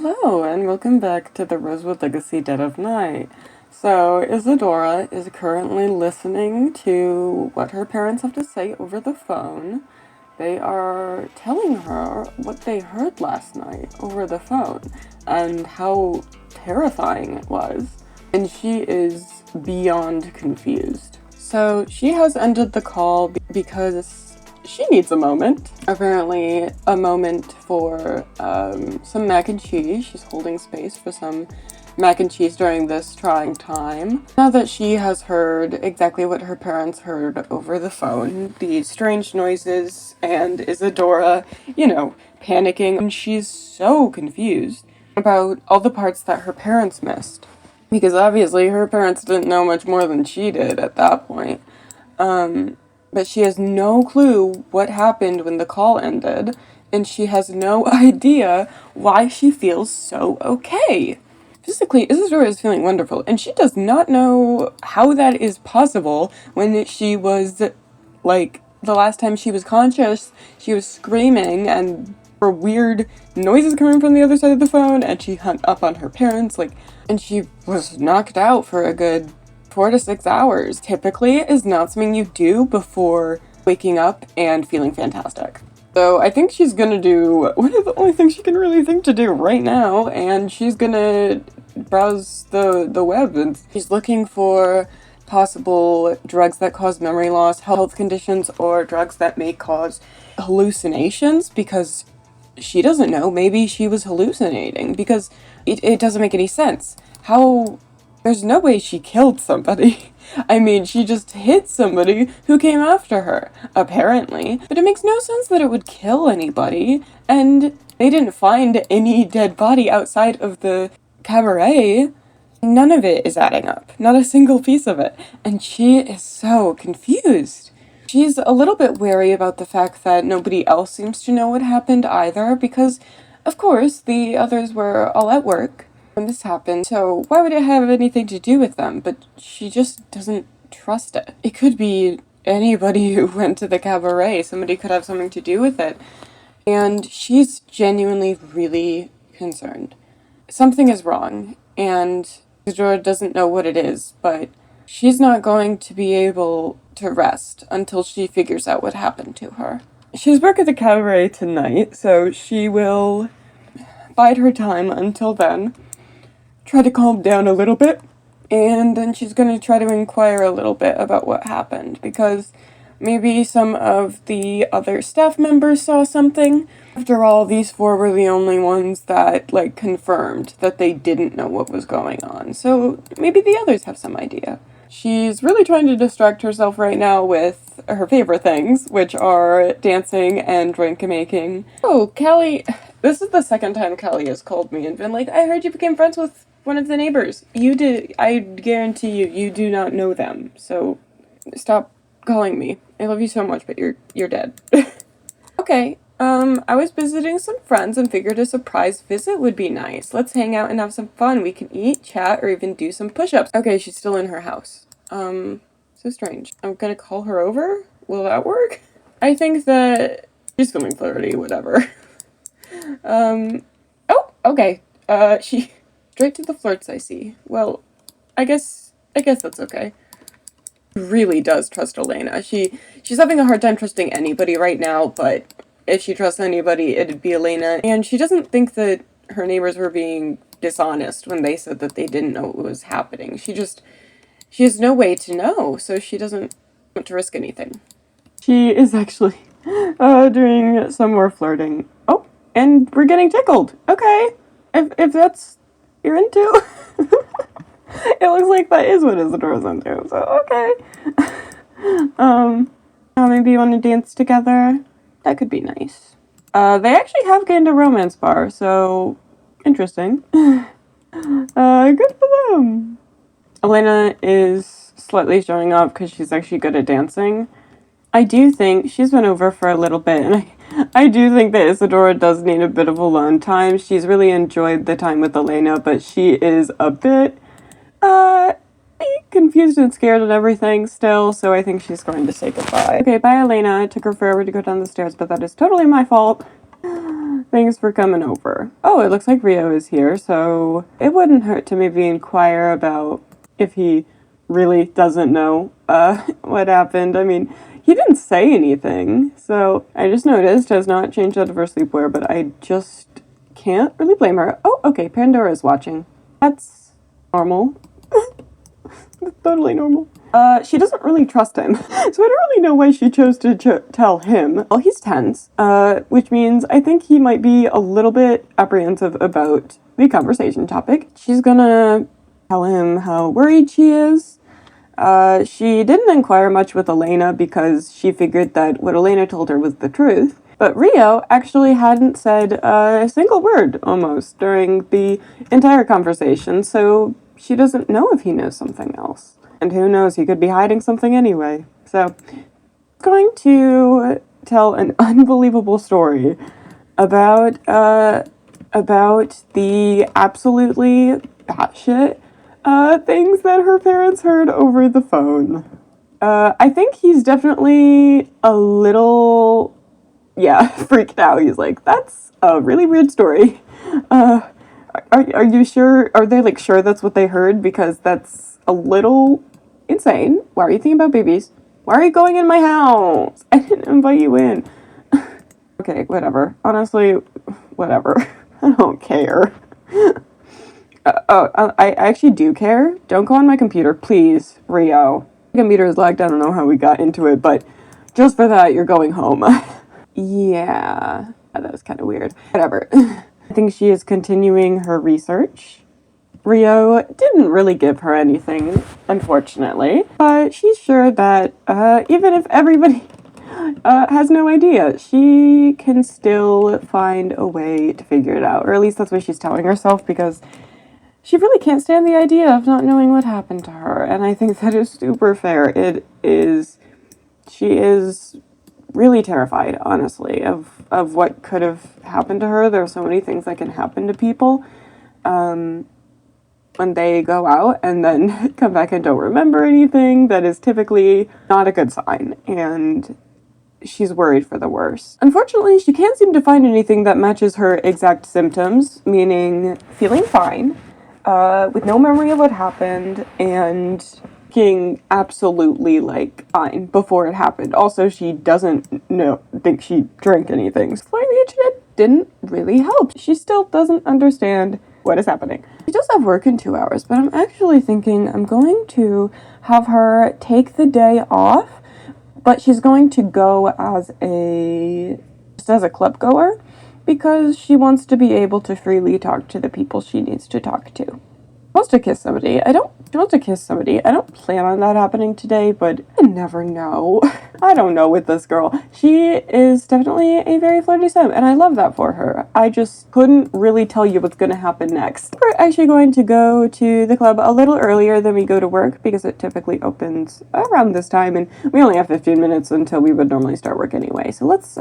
Hello, and welcome back to the Rosewood Legacy Dead of Night. So, Isadora is currently listening to what her parents have to say over the phone. They are telling her what they heard last night over the phone and how terrifying it was. And she is beyond confused. So, she has ended the call because she needs a moment. Apparently, a moment for some mac and cheese. She's holding space for some mac and cheese during this trying time. Now that she has heard exactly what her parents heard over the phone, the strange noises, and Isadora, panicking, and she's so confused about all the parts that her parents missed. Because obviously her parents didn't know much more than she did at that point. But she has no clue what happened when the call ended, and she has no idea why she feels so okay. Physically, Isadora is feeling wonderful, and she does not know how that is possible when she was, like, the last time she was conscious, she was screaming, and there were weird noises coming from the other side of the phone, and she hung up on her parents, and she was knocked out for a good 4 to 6 hours. Typically is not something you do before waking up and feeling fantastic. So I think she's gonna do one of the only things she can really think to do right now, and she's gonna browse the web, and she's looking for possible drugs that cause memory loss, health conditions, or drugs that may cause hallucinations, because she doesn't know. Maybe she was hallucinating, because it doesn't make any sense. There's no way she killed somebody. I mean, she just hit somebody who came after her, apparently. But it makes no sense that it would kill anybody, and they didn't find any dead body outside of the cabaret. None of it is adding up. Not a single piece of it. And she is so confused. She's a little bit wary about the fact that nobody else seems to know what happened either, because, of course, the others were all at work when this happened, so why would it have anything to do with them? But she just doesn't trust it. It could be anybody who went to the cabaret. Somebody could have something to do with it. And she's genuinely really concerned. Something is wrong, and Isadora doesn't know what it is, but she's not going to be able to rest until she figures out what happened to her. She's working at the cabaret tonight, so she will bide her time until then. Try to calm down a little bit, and then she's going to try to inquire a little bit about what happened, because maybe some of the other staff members saw something. After all, these 4 were the only ones that, confirmed that they didn't know what was going on, so maybe the others have some idea. She's really trying to distract herself right now with her favorite things, which are dancing and drink making. Oh, Callie, this is the second time Callie has called me and been like, I heard you became friends with one of the neighbors. You did. I guarantee you do not know them, so stop calling me. I love you so much, but you're dead. Okay, I was visiting some friends and figured a surprise visit would be nice. Let's hang out and have some fun. We can eat, chat, or even do some push-ups. Okay, she's still in her house. So strange. I'm gonna call her over? Will that work? I think that she's feeling flirty, whatever. Oh, okay. She straight to the flirts, I see. Well, I guess that's okay. Really does trust Elena. She's having a hard time trusting anybody right now, but if she trusts anybody, it'd be Elena. And she doesn't think that her neighbors were being dishonest when they said that they didn't know what was happening. She has no way to know, so she doesn't want to risk anything. She is actually doing some more flirting. Oh, and we're getting tickled. Okay. If that's you're into. It looks like that is what Isadora's into, so okay. Maybe you want to dance together? That could be nice. They actually have gained a romance bar, so interesting. Good for them. Elena is slightly showing off because she's actually good at dancing. I do think she's been over for a little bit, and I do think that Isadora does need a bit of alone time. She's really enjoyed the time with Elena, but she is a bit, uh, confused and scared and everything still, so I think she's going to say goodbye. Okay, bye Elena. It took her forever to go down the stairs, but that is totally my fault. Thanks for coming over. Oh, it looks like Rio is here, so it wouldn't hurt to maybe inquire about if he really doesn't know, what happened. I mean, he didn't say anything, so I just noticed has not changed out of her sleepwear, but I just can't really blame her. Oh, okay, Pandora's watching. That's normal. That's totally normal. She doesn't really trust him, so I don't really know why she chose to tell him. Well, he's tense, which means I think he might be a little bit apprehensive about the conversation topic. She's gonna tell him how worried she is. She didn't inquire much with Elena because she figured that what Elena told her was the truth. But Rio actually hadn't said a single word, almost, during the entire conversation, so she doesn't know if he knows something else. And who knows, he could be hiding something anyway. So, I'm going to tell an unbelievable story about the absolutely batshit things that her parents heard over the phone. I think he's definitely a little, freaked out. He's like, that's a really weird story. Are you sure? Are they like sure that's what they heard? Because that's a little insane. Why are you thinking about babies? Why are you going in my house? I didn't invite you in. Okay, whatever. Honestly, whatever. I don't care. I actually do care. Don't go on my computer, please, Rio. My computer is lagged. I don't know how we got into it, but just for that, you're going home. Yeah, that was kind of weird. Whatever. I think she is continuing her research. Rio didn't really give her anything, unfortunately, but she's sure that even if everybody has no idea, she can still find a way to figure it out, or at least that's what she's telling herself, because she really can't stand the idea of not knowing what happened to her, and I think that is super fair. She is really terrified, honestly, of what could have happened to her. There are so many things that can happen to people when they go out and then come back and don't remember anything. That is typically not a good sign, and she's worried for the worst. Unfortunately, she can't seem to find anything that matches her exact symptoms, meaning feeling fine, with no memory of what happened, and being absolutely, like, fine before it happened. Also, she doesn't think she drank anything. Exploring the internet didn't really help. She still doesn't understand what is happening. She does have work in 2 hours, but I'm actually thinking I'm going to have her take the day off, but she's going to go just as a club goer, because she wants to be able to freely talk to the people she needs to talk to. She wants to kiss somebody. She wants to kiss somebody. I don't plan on that happening today, but I never know. I don't know with this girl. She is definitely a very flirty sim, and I love that for her. I just couldn't really tell you what's going to happen next. We're actually going to go to the club a little earlier than we go to work, because it typically opens around this time, and we only have 15 minutes until we would normally start work anyway. So let's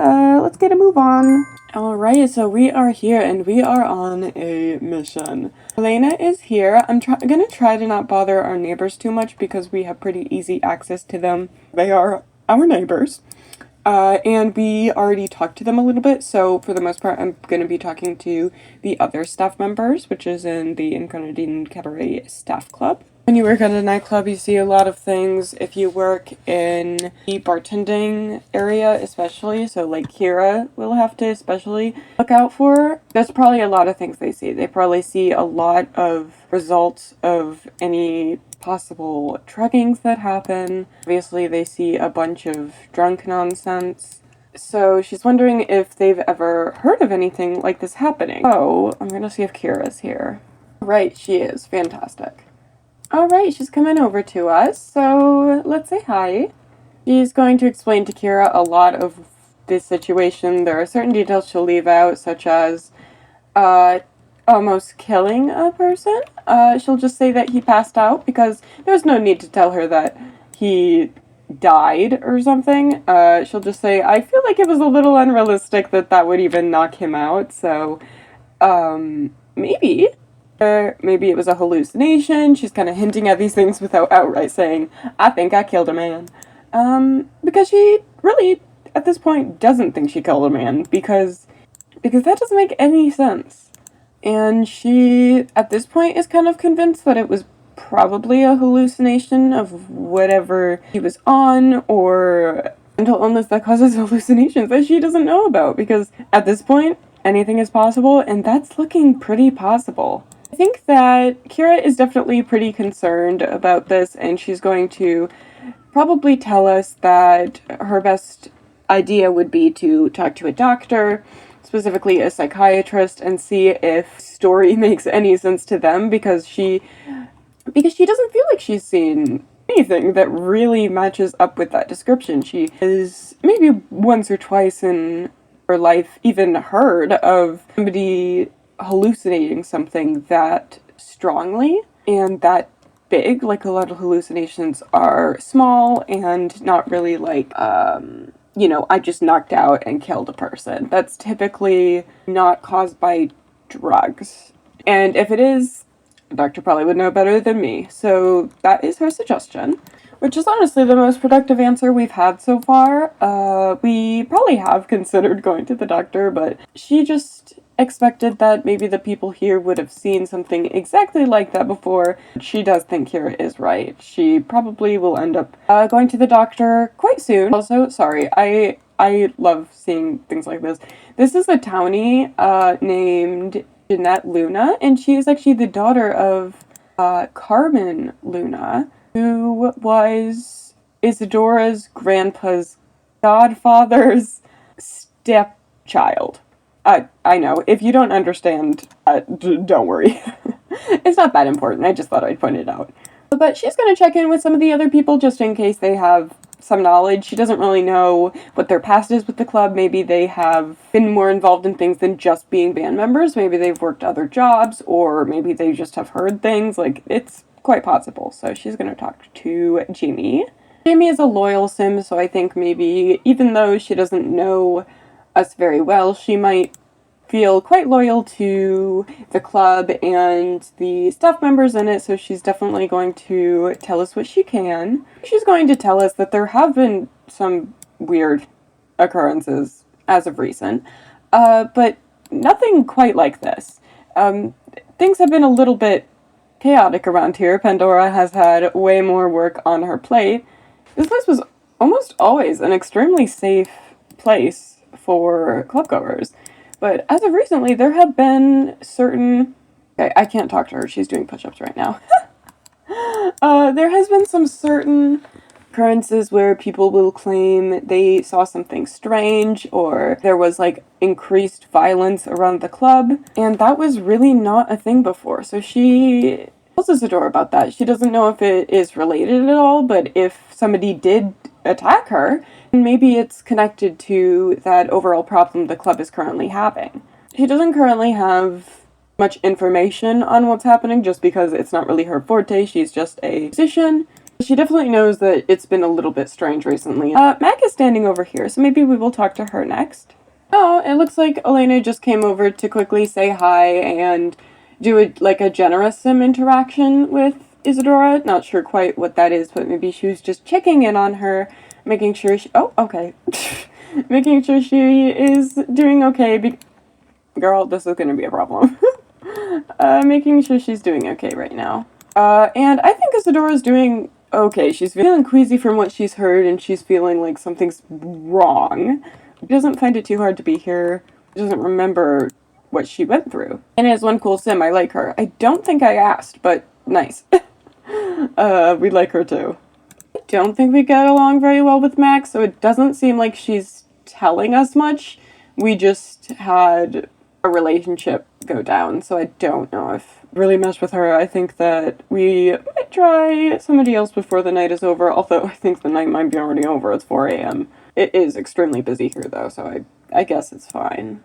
get a move on. Alright, so we are here, and we are on a mission. Elena is here. I'm gonna try to not bother our neighbors too much, because we have pretty easy access to them. They are our neighbors. And we already talked to them a little bit, so for the most part, I'm going to be talking to the other staff members, which is in the Incarnadine Cabaret Staff Club. When you work at a nightclub, you see a lot of things. If you work in the bartending area, especially, so like Kira will have to especially look out for, there's probably a lot of things they see. They probably see a lot of results of any possible druggings that happen. Obviously, they see a bunch of drunk nonsense. So she's wondering if they've ever heard of anything like this happening. Oh, I'm gonna see if Kira's here. Right, she is. Fantastic. Alright, she's coming over to us, so let's say hi. She's going to explain to Kira a lot of this situation. There are certain details she'll leave out, such as almost killing a person. She'll just say that he passed out, because there's no need to tell her that he died or something, she'll just say, I feel like it was a little unrealistic that that would even knock him out, so, maybe. Maybe it was a hallucination. She's kind of hinting at these things without outright saying, I think I killed a man. Because she really, at this point, doesn't think she killed a man, because that doesn't make any sense. And she, at this point, is kind of convinced that it was probably a hallucination of whatever she was on, or mental illness that causes hallucinations that she doesn't know about, because at this point, anything is possible, and that's looking pretty possible. I think that Kira is definitely pretty concerned about this, and she's going to probably tell us that her best idea would be to talk to a doctor, specifically a psychiatrist, and see if story makes any sense to them, because she doesn't feel like she's seen anything that really matches up with that description. She has maybe once or twice in her life even heard of somebody hallucinating something that strongly and that big. Like, a lot of hallucinations are small and not really like, I just knocked out and killed a person. That's typically not caused by drugs. And if it is, the doctor probably would know better than me. So that is her suggestion, which is honestly the most productive answer we've had so far. We probably have considered going to the doctor, but she just expected that maybe the people here would have seen something exactly like that before. She does think Kira is right. She probably will end up going to the doctor quite soon. Also, sorry, I love seeing things like this. This is a townie named Jeanette Luna, and she is actually the daughter of Carmen Luna, who was Isadora's grandpa's godfather's stepchild. I know, if you don't understand, don't worry. It's not that important, I just thought I'd point it out. But she's going to check in with some of the other people just in case they have some knowledge. She doesn't really know what their past is with the club. Maybe they have been more involved in things than just being band members. Maybe they've worked other jobs, or maybe they just have heard things. Like, it's quite possible. So she's going to talk to Jamie. Jamie is a loyal sim, so I think maybe even though she doesn't know us very well, she might feel quite loyal to the club and the staff members in it, so she's definitely going to tell us what she can. She's going to tell us that there have been some weird occurrences as of recent, but nothing quite like this. Things have been a little bit chaotic around here. Pandora has had way more work on her plate. This place was almost always an extremely safe place for clubgoers. But as of recently, there have been certain... Okay, I can't talk to her. She's doing push-ups right now. There has been some certain occurrences where people will claim they saw something strange, or there was, like, increased violence around the club, and that was really not a thing before. So she tells Isadora about that. She doesn't know if it is related at all, but if somebody did attack her, maybe it's connected to that overall problem the club is currently having. She doesn't currently have much information on what's happening just because it's not really her forte. She's just a musician. She definitely knows that it's been a little bit strange recently. Mac is standing over here, so maybe we will talk to her next. Oh, it looks like Elena just came over to quickly say hi and do a generous sim interaction with Isadora. Not sure quite what that is, but maybe she was just checking in on her, making sure she... Oh, okay. Making sure she is doing okay. Girl, this is gonna be a problem. Making sure she's doing okay right now. And I think Isadora's doing okay. She's feeling queasy from what she's heard, and she's feeling like something's wrong. She doesn't find it too hard to be here. She doesn't remember what she went through. And as one cool sim, I like her. I don't think I asked, but nice. We like her too. I don't think we get along very well with Max, so it doesn't seem like she's telling us much. We just had a relationship go down, so I don't know if I really mesh with her. I think that we might try somebody else before the night is over, although I think the night might be already over. It's 4 a.m. It is extremely busy here, though, so I guess it's fine.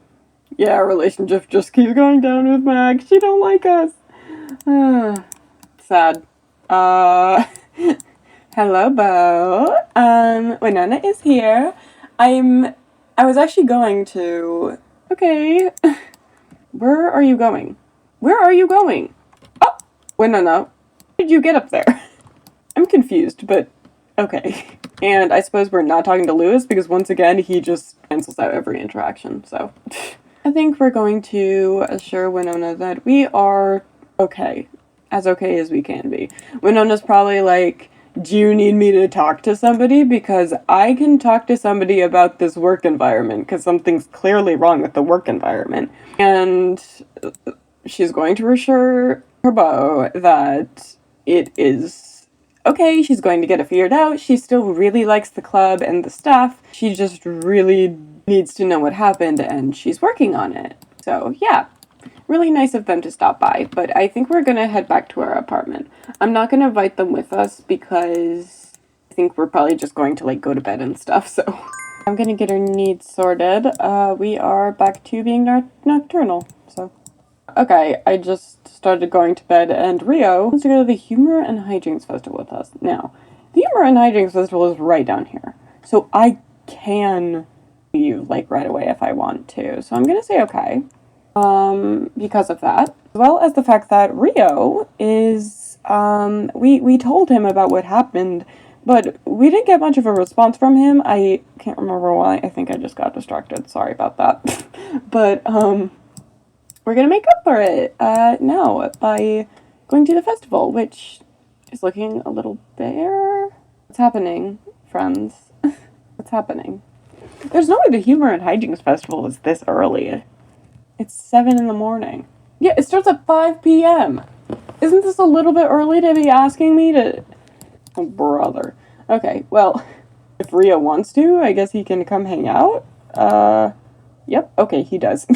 Yeah, our relationship just keeps going down with Max. She don't like us. Sad. Hello, Bo. Winona is here. I was actually going to... Okay. Where are you going? Where are you going? Oh! Winona, how did you get up there? I'm confused, but okay. And I suppose we're not talking to Lewis because once again, he just cancels out every interaction, so... I think we're going to assure Winona that we are okay as we can be. Winona's probably like, do you need me to talk to somebody? Because I can talk to somebody about this work environment, because something's clearly wrong with the work environment. And she's going to reassure her beau that it is okay, she's going to get it figured out. She still really likes the club and the staff. She just really needs to know what happened, and she's working on it. So, yeah. Really nice of them to stop by, but I think we're gonna head back to our apartment. I'm not gonna invite them with us because I think we're probably just going to, like, go to bed and stuff, so... I'm gonna get her needs sorted. We are back to being nocturnal, so... Okay, I just started going to bed, and Rio wants to go to the Humor and Hijinks Festival with us. Now, the Humor and Hijinks Festival is right down here, so I can leave, like, right away if I want to. So I'm gonna say okay, because of that. As well as the fact that Rio is, we told him about what happened, but we didn't get much of a response from him. I can't remember why. I think I just got distracted. Sorry about that. But, we're gonna make up for it, now by going to the festival, which is looking a little bare. What's happening, friends? What's happening? There's no way the Humor and Hijinks Festival is this early. It's 7 in the morning. Yeah, it starts at 5 p.m. Isn't this a little bit early to be asking me to... Oh, brother. Okay, well, if Rio wants to, I guess he can come hang out. Yep, okay, he does.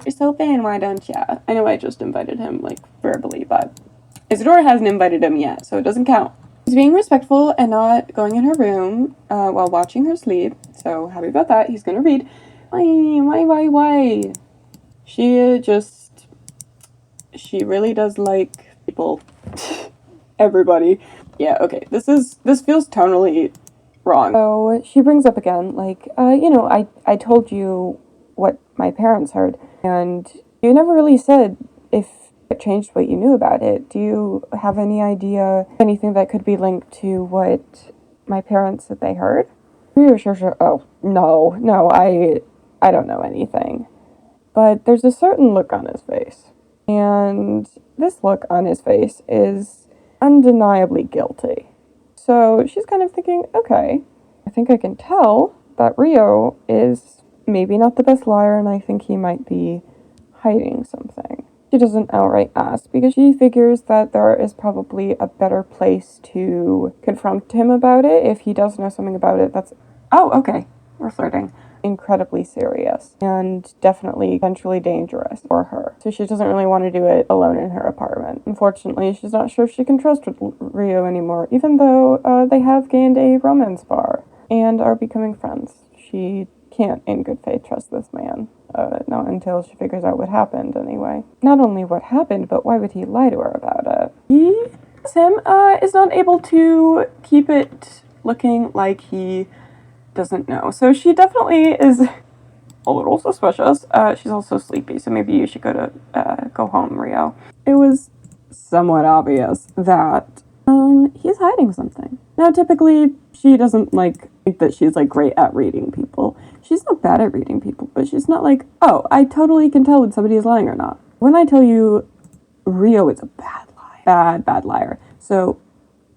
You're so fan, why don't ya? I know I just invited him, like, verbally, but Isadora hasn't invited him yet, so it doesn't count. He's being respectful and not going in her room while watching her sleep, so happy about that. He's gonna read. Why? She really does like people. Everybody. Yeah, okay, this feels tonally wrong. So she brings up again, like, I told you what my parents heard, and you never really said if it changed what you knew about it. Do you have any idea, anything that could be linked to what my parents said they heard? Sure. Oh, no, I don't know anything. But there's a certain look on his face. And this look on his face is undeniably guilty. So she's kind of thinking, okay, I think I can tell that Rio is maybe not the best liar, and I think he might be hiding something. She doesn't outright ask because she figures that there is probably a better place to confront him about it if he does know something about it that's... Oh, okay, we're flirting. Incredibly serious and definitely potentially dangerous for her. So she doesn't really want to do it alone in her apartment. Unfortunately, she's not sure if she can trust Rio anymore, even though they have gained a romance bar and are becoming friends. She can't in good faith trust this man. Not until she figures out what happened, anyway. Not only what happened, but why would he lie to her about it? Him is not able to keep it looking like he doesn't know. So she definitely is a little suspicious. She's also sleepy, so maybe you should go home, Rio. It was somewhat obvious that he's hiding something. Now, typically, she doesn't, like, think that she's, like, great at reading people. She's not bad at reading people, but she's not like, oh, I totally can tell when somebody is lying or not. When I tell you Rio is a bad liar. Bad liar. So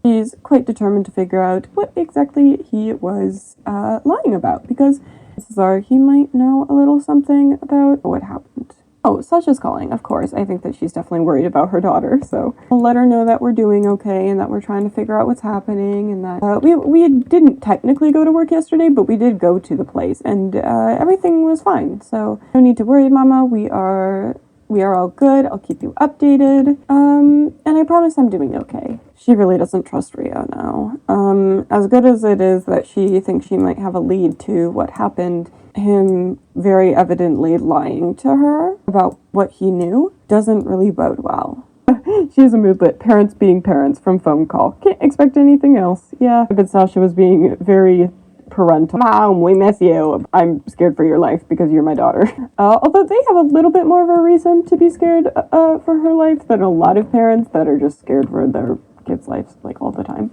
she's quite determined to figure out what exactly he was lying about, because chances are he might know a little something about what happened. Oh, Sasha's calling, of course. I think that she's definitely worried about her daughter, so I'll let her know that we're doing okay and that we're trying to figure out what's happening, and that we didn't technically go to work yesterday, but we did go to the place, and everything was fine. So no need to worry, Mama. We are all good. I'll keep you updated. And I promise I'm doing okay. She really doesn't trust Rio now. As good as it is that she thinks she might have a lead to what happened, him very evidently lying to her about what he knew doesn't really bode well. She has a moodlet. Parents being parents from phone call. Can't expect anything else. Yeah. But Sasha was being very parental. Mom, we miss you. I'm scared for your life because you're my daughter. Although they have a little bit more of a reason to be scared for her life than a lot of parents that are just scared for their kids' lives like all the time.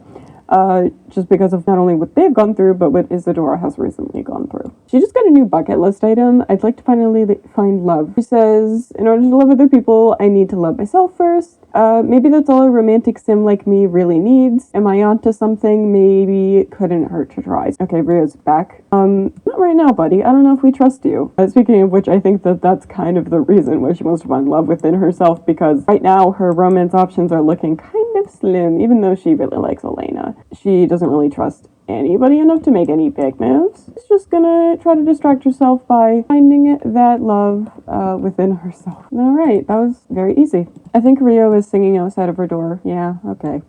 Just because of not only what they've gone through, but what Isadora has recently gone through. She just got a new bucket list item. I'd like to finally find love. She says, in order to love other people, I need to love myself first. Maybe that's all a romantic sim like me really needs. Am I onto something? Maybe it couldn't hurt to try. Okay, Rio's back. Not right now, buddy. I don't know if we trust you. Speaking of which, I think that that's kind of the reason why she wants to find love within herself, because right now her romance options are looking kind of slim, even though she really likes Elena. She doesn't really trust anybody enough to make any big moves. She's just gonna try to distract herself by finding that love within herself. Alright, that was very easy. I think Rio is singing outside of her door. Yeah, okay.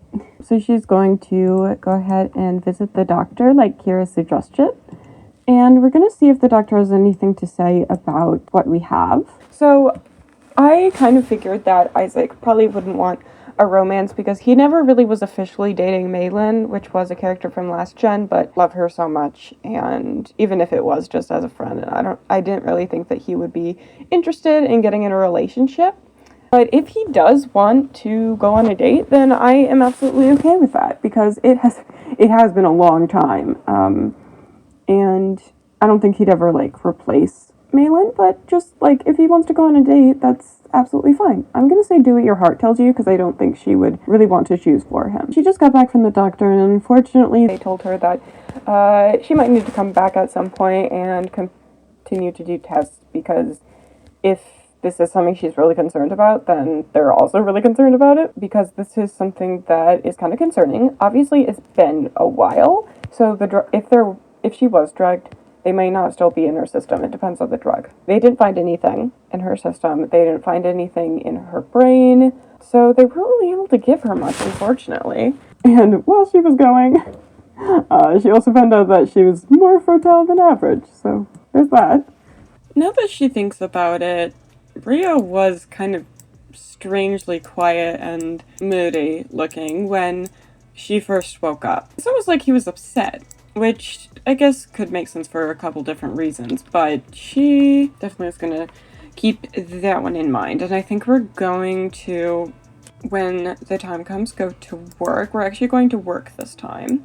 So she's going to go ahead and visit the doctor like Kira suggested. And we're gonna see if the doctor has anything to say about what we have. So I kind of figured that Isaac probably wouldn't want a romance because he never really was officially dating Maylin, which was a character from last gen, but love her so much, and even if it was just as a friend, I didn't really think that he would be interested in getting in a relationship. But if he does want to go on a date, then I am absolutely okay with that, because it has been a long time, and I don't think he'd ever like replace Maylin, but just like if he wants to go on a date, that's absolutely fine. I'm gonna say do what your heart tells you, because I don't think she would really want to choose for him. She just got back from the doctor, and unfortunately they told her that she might need to come back at some point and continue to do tests, because if this is something she's really concerned about, then they're also really concerned about it, because this is something that is kind of concerning. Obviously it's been a while, so if she was drugged, they may not still be in her system. It depends on the drug. They didn't find anything in her system. They didn't find anything in her brain. So they weren't really able to give her much, unfortunately. And while she was going, she also found out that she was more fertile than average. So there's that. Now that she thinks about it, Rio was kind of strangely quiet and moody looking when she first woke up. It's almost like he was upset, which I guess could make sense for a couple different reasons, but she definitely is gonna keep that one in mind. And I think we're going to, when the time comes, go to work. We're actually going to work this time.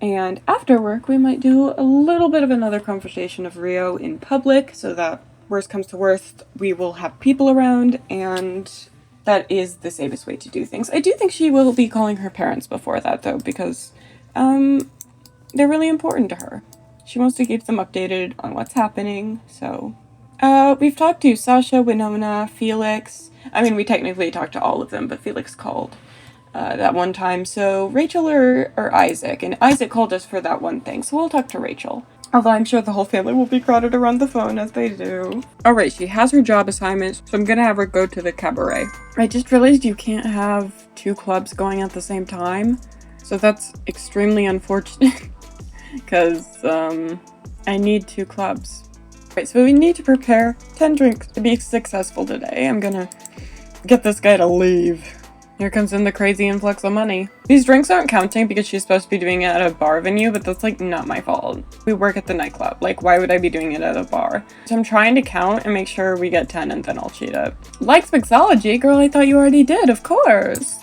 And after work, we might do a little bit of another conversation of Rio in public, so that worst comes to worst, we will have people around, and that is the safest way to do things. I do think she will be calling her parents before that, though, because they're really important to her. She wants to keep them updated on what's happening, so. We've talked to Sasha, Winona, Felix. I mean, we technically talked to all of them, but Felix called that one time. So Rachel or Isaac, and Isaac called us for that one thing, so we'll talk to Rachel. Although I'm sure the whole family will be crowded around the phone as they do. Alright, she has her job assignments, so I'm gonna have her go to the cabaret. I just realized you can't have 2 clubs going at the same time, so that's extremely unfortunate. Because, I need 2 clubs. Right, so we need to prepare 10 drinks to be successful today. I'm gonna get this guy to leave. Here comes in the crazy influx of money. These drinks aren't counting because she's supposed to be doing it at a bar venue, but that's, like, not my fault. We work at the nightclub. Like, why would I be doing it at a bar? So I'm trying to count and make sure we get 10, and then I'll cheat it. Like Mixology? Girl, I thought you already did, of course.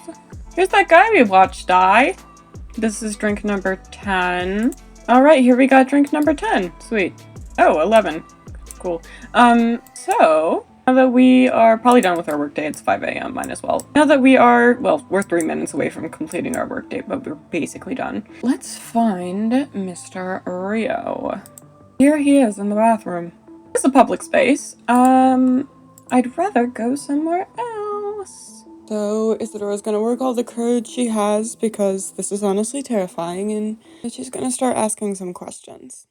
Here's that guy we watched die. This is drink number 10. Alright, here we got drink number 10. Sweet. Oh, 11. Cool. So, now that we are probably done with our workday, it's 5 a.m., might as well. Now that we are, well, we're 3 minutes away from completing our workday, but we're basically done. Let's find Mr. Rio. Here he is in the bathroom. It's a public space. I'd rather go somewhere else. So Isadora's gonna work all the courage she has, because this is honestly terrifying, and she's gonna start asking some questions.